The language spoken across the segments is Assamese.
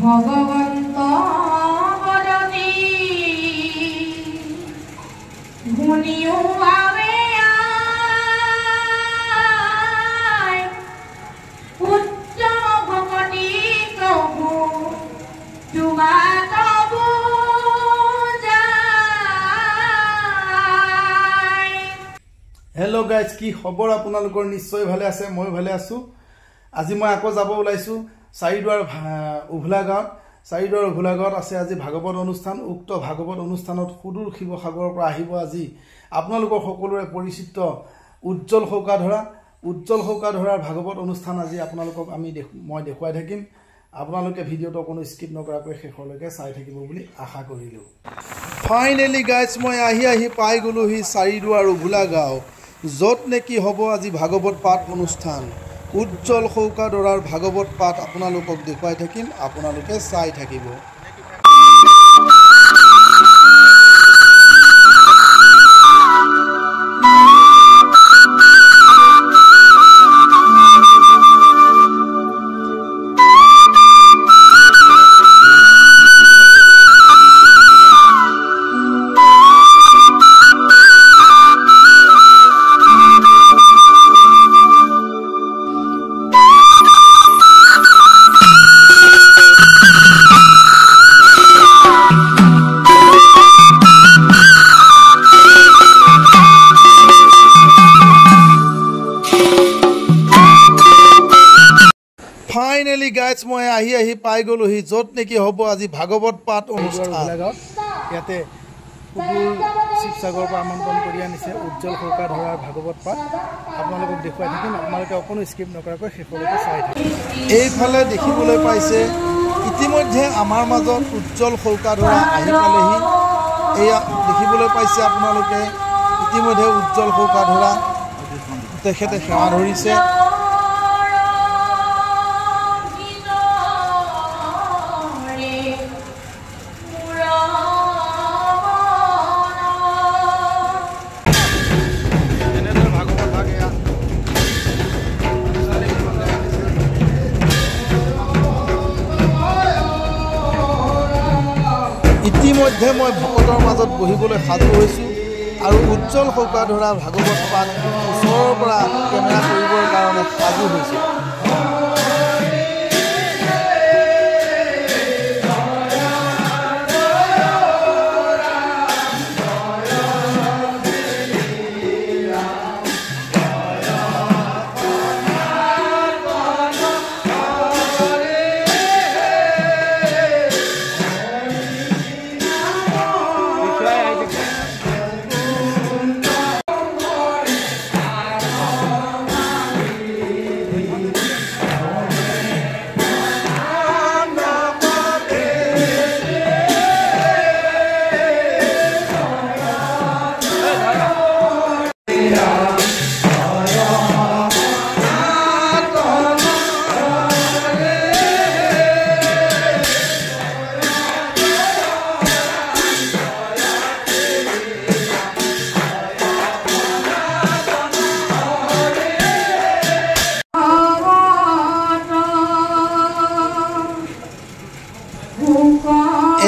ভগবন্ত বদতি গুণিও আবে উচ্চ ভগতি কবু তোমা কবু যায়। হেল্ল' গাইজ, কি খবৰ আপোনালোকৰ? নিশ্চয় ভালে আছে, মই ভালে আছো। আজি মই আকৌ যাব ওলাইছো চাৰিদুৱাৰ উভলা গাঁৱত। চাৰিদুৱাৰ উভলা গাঁৱত আছে আজি ভাগৱত অনুষ্ঠান। উক্ত ভাগৱত অনুষ্ঠানত সুদূৰ শিৱসাগৰৰ পৰা আহিব আজি আপোনালোকৰ সকলোৰে পৰিচিত উজ্জ্বল সৌকাধৰাৰ ভাগৱত অনুষ্ঠান। আজি আপোনালোকক মই দেখুৱাই থাকিম। আপোনালোকে ভিডিঅ'টো কোনো স্কিপ নকৰাকৈ শেষলৈকে চাই থাকিব বুলি আশা কৰিলোঁ। ফাইনেলি গাইজ, মই আহি পাই গ'লোহি চাৰিদুৱাৰ উভলা গাঁও, য'ত নেকি হ'ব আজি ভাগৱত পাঠ অনুষ্ঠান। উজ্জ্বল সৌকাধৰাৰ ভাগৱত পাঠ আপোনালোকক দেখুৱাই থাকিম, আপোনালোকে চাই থাকিব। ফাইনেলি গাইজ, মই আহি পাই গ'লোহি য'ত নেকি হ'ব আজি ভাগৱত পাঠ অনুষ্ঠান। ইয়াতে শিৱসাগৰৰ পৰা আমন্ত্ৰণ কৰি আনিছে উজ্জ্বল সৌকাধৰাৰ ভাগৱত পাঠ। আপোনালোকক দেখুৱাই থাকিম, আপোনালোকে অকণো স্কিপ নকৰাকৈ শেষলৈকে চাই থাকিম। এইফালে দেখিবলৈ পাইছে ইতিমধ্যে আমাৰ মাজত উজ্জ্বল সৌকাধৰা আহি পালেহি। এয়া দেখিবলৈ পাইছে আপোনালোকে ইতিমধ্যে উজ্জ্বল সৌকাধৰা তেখেতে সেৱা ধৰিছে। ইতিমধ্যে মই ভকতৰ মাজত বহিবলৈ সাজু হৈছোঁ আৰু উজ্জ্বল সৌকাধৰা ভাগৱত পাঠ ওচৰৰ পৰা কেমেৰা কৰিবৰ কাৰণে সাজু হৈছোঁ।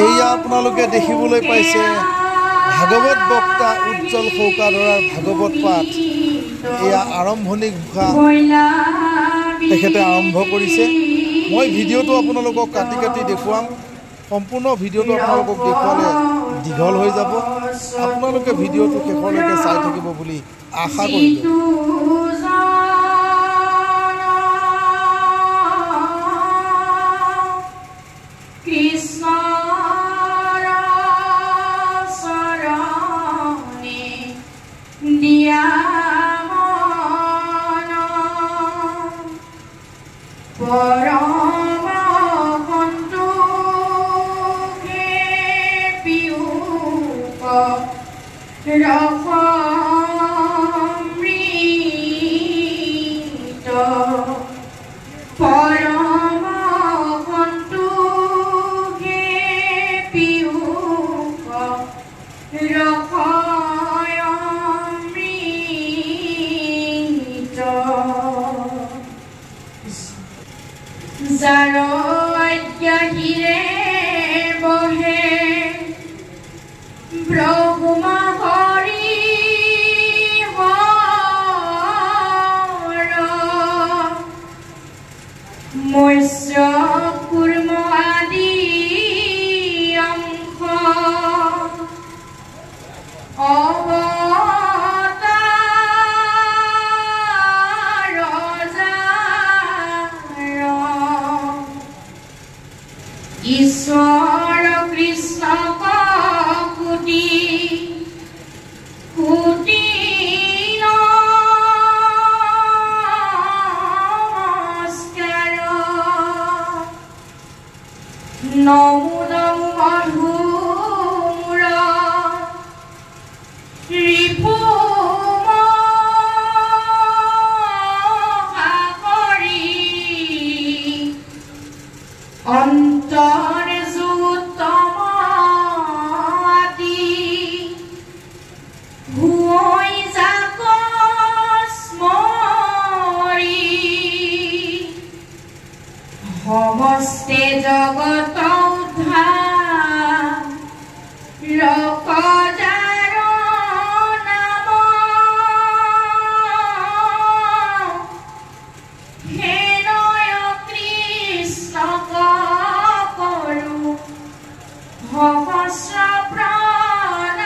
এয়া আপোনালোকে দেখিবলৈ পাইছে ভাগৱত বক্তা উজ্জ্বল সৌকাধৰাৰ ভাগৱত পাঠ। এয়া আৰম্ভণি ঘোষা তেখেতে আৰম্ভ কৰিছে। মই ভিডিঅ'টো আপোনালোকক কাটি দেখুৱাম। সম্পূৰ্ণ ভিডিঅ'টো আপোনালোকক দেখুৱালে দীঘল হৈ যাব। আপোনালোকে ভিডিঅ'টো শেষলৈকে চাই থাকিব বুলি আশা কৰিলোঁ। পৰম যাৰ আজ্ঞাহীৰে বহে ব্ৰহ্মা হৰি হৰ মৎস্য কুৰ্ম আদি অংশ ঈশ্বৰ কৃষ্ণ কুটি কুটি নমস্কাৰ নমো নমো মধুৰ ৰিপু অন্তৰ যুতম আদি হুঁই যাক স্মৰি সমস্তে জগত উদ্ধাৰ ৰকজাৰ নাম হেনয় কৃষ্ণ সহস্ৰ প্ৰণাম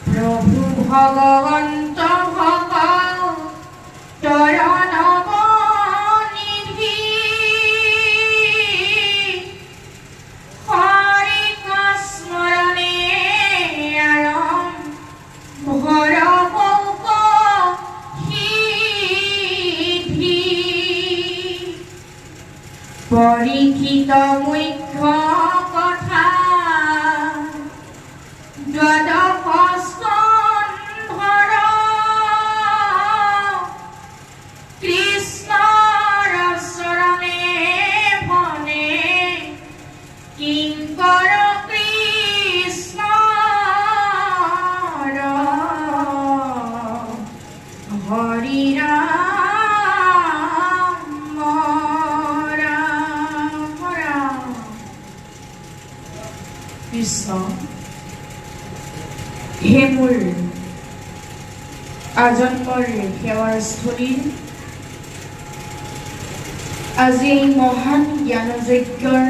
প্ৰভু ভগৱন্ত ভক্তৰ নৱনিধি হৰি স্মৰণে আৰম্ভৰ পৌক সিদ্ধি পৰীক্ষিত মুখ্য কথা দ্বাদশ স্কন্ধৰ কৃষ্ণৰ চৰণে বনে কিংকৰ কৃষ্ণৰ হৰি কৃষ্ণ হে মোৰ আজন্মৰ সেৱাৰ স্থলী আজি এই মহান জ্ঞানযজ্ঞৰ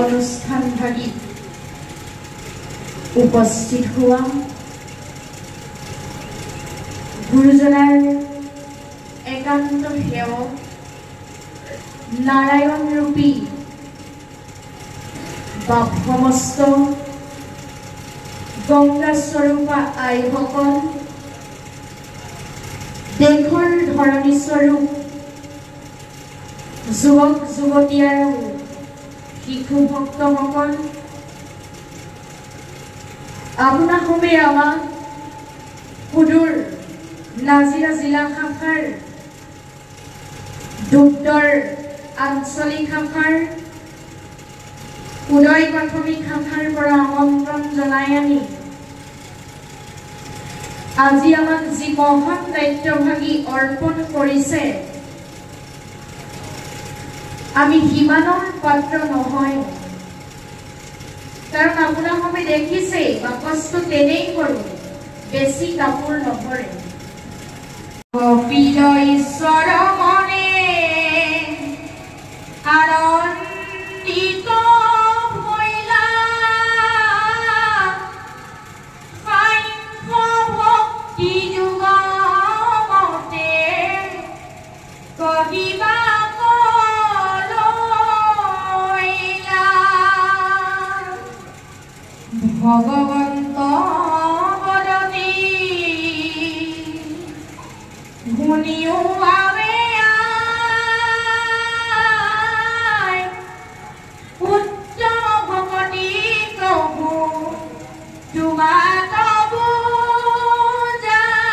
অনুষ্ঠানভাগিত উপস্থিত হোৱা গুৰুজনাৰ একান্ত সেৱক নাৰায়ণ ৰূপী বাপ সমস্ত গংগা স্বৰূপা আইসকল দেশৰ ধৰণী স্বৰূপ যুৱক যুৱতী আৰু শিশু ভক্তসকল আপোনাসৱে আমাক সুদূৰ নাজিৰা জিলা শাখাৰ দুগ্ধৰ আঞ্চলিক শাখাৰ উদয় প্ৰাথমিক শাখাৰ পৰা আমন্ত্ৰণ জনাই আনি আজি আমাক যি মহান দায়িত্বভাগী অৰ্পণ কৰিছে আমি সিমানৰ পাত্ৰ নহয় কাৰণ আপোনাসৱে দেখিছে বাকচটো তেনেই কৰোঁ বেছি কাপোৰ নভৰে কপিল ঈশ্বৰ মনে আনন্দিত ভগৱন্ত বদতি শুনিও আৱে উত্তম ভকতি কবু তোমাৰ কবু যায়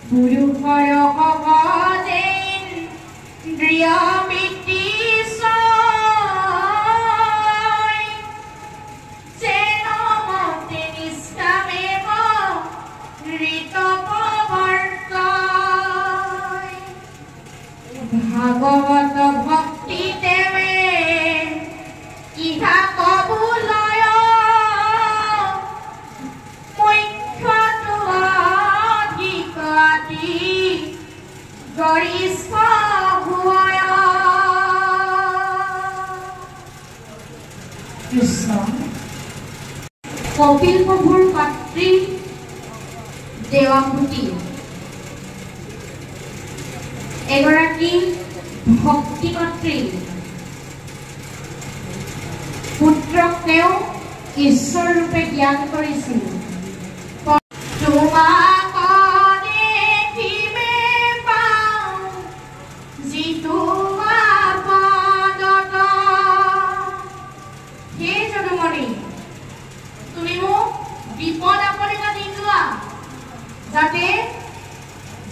পুৰুষৰ সহজেন্দ্ৰিয় বৃত্তি চেন মতে নিষ্কামে ভগৱত ভক্তি দেৱে ইহা কবুলয় মুখ্যটো অধিকতি গৰিষ্ঠ ভুৱয়। কৃষ্ণ কপিল প্ৰভুৰ পাত্ৰী দেৱাহুতি এগৰাকী ভক্তিমাতৃ পুত্ৰক তেওঁ ঈশ্বৰ ৰূপে জ্ঞান কৰিছিল। তুমি মোক বিপদ আপদে দি যোৱা যাতে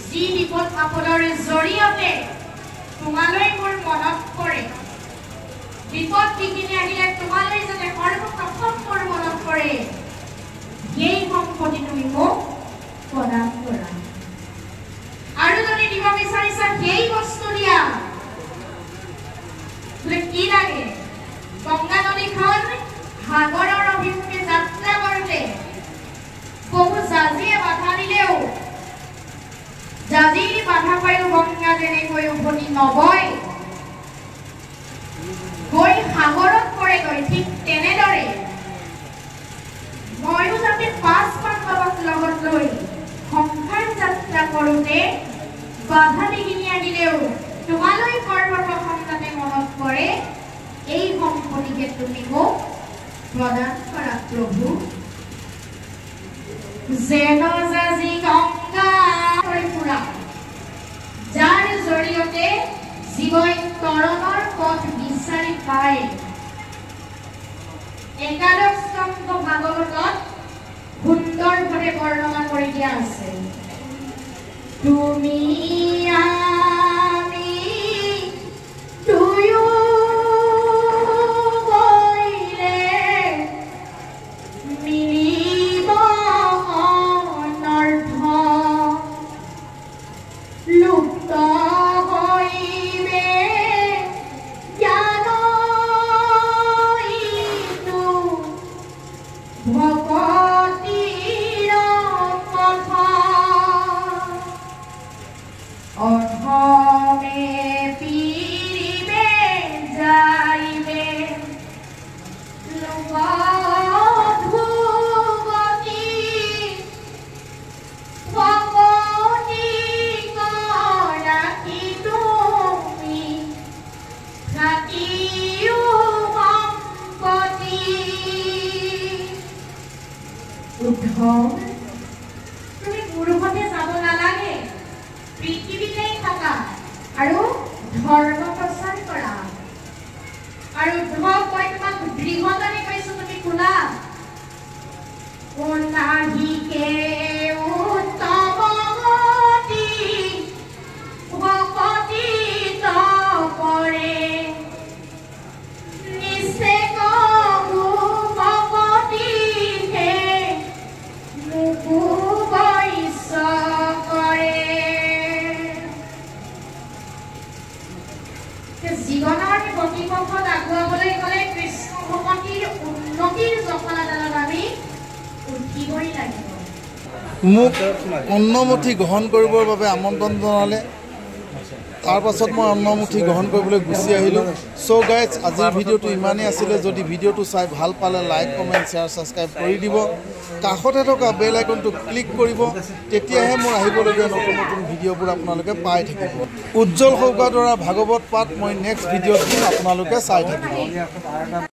যি বিপদ আপদৰ জৰিয়তে তোমালৈ মোৰ মনত পৰে, বিপদ বিঘিনি আহিলে তোমালৈ যাতে সৰ্বপ্ৰথম মোৰ মনত পৰে, সেই সম্পত্তি তুমি মোক প্ৰদান কৰা। আৰু যদি দিব বিচাৰিছা সেই বস্তু দিয়া। কি লাগে? গংগা নদীখন সাগৰৰ অভিমুখে যাত্ৰা কৰোঁতে বহু জাজিয়ে বাধা দিলেও জাজিৰ বাধা পায়ো গংগা যেনেকৈ উভতি নবয় গৈ সাগৰত পৰেগৈ, ঠিক তেনেদৰে ময়ো যাতে 5 পাণ্ডৱক লগত লৈ সংসাৰ যাত্ৰা কৰোঁতে বাধা বিঘিনি আহিলেও তোমালৈ সৰ্বপ্ৰথম যাতে মনত পৰে, এই সম্পত্তিকে তুমি মোক প্ৰদান কৰা প্ৰভু। যেন জাজি গংগা ফুৰা যাৰ জৰিয়তে জীৱই তৰণৰ পথ বিচাৰি পায়। একাদশ স্কন্ধ ভাগৱতত সুন্দৰভাৱে বৰ্ণনা কৰি দিয়া আছে। তুমি আমি দুয়ো তুমি পুৰুষতে যাব নালাগে, পৃথিৱীতেই থাকা আৰু ধৰ্ম প্ৰচাৰ কৰা। আৰু মই তোমাক দৃঢ়তাৰে কৈছো, তুমি শুনা। নাহিকে উত্তম গতি ভকতি তপৰে নিশ্চে কবু ভকতি হে মুকু বৈশ্য কৰে। জীৱনৰ গতিপথত আগুৱাবলৈ গ'লে কৃষ্ণ ভকতিৰ উন্নতিৰ জখলাডালত আমি উঠিবই লাগিব। মোক অন্নমুঠি গ্ৰহণ কৰিবৰ বাবে আমন্ত্ৰণ জনালে। তাৰ পাছত মই অন্নমুঠি গ্ৰহণ কৰিবলৈ গুচি আহিলোঁ। চ' গাইজ, আজিৰ ভিডিঅ'টো ইমানেই আছিলে। যদি ভিডিঅ'টো চাই ভাল পালে লাইক, কমেণ্ট, শ্বেয়াৰ, ছাবস্ক্ৰাইব কৰি দিব। কাষতে থকা বেল আইকনটো ক্লিক কৰিব, তেতিয়াহে মোৰ আহিবলগীয়া নতুন নতুন ভিডিঅ'বোৰ আপোনালোকে পাই থাকিব। উজ্জ্বল সৌকাদৰা ভাগৱত পাঠ মই নেক্সট ভিডিঅ'ত দিম, আপোনালোকে চাই থাকিব।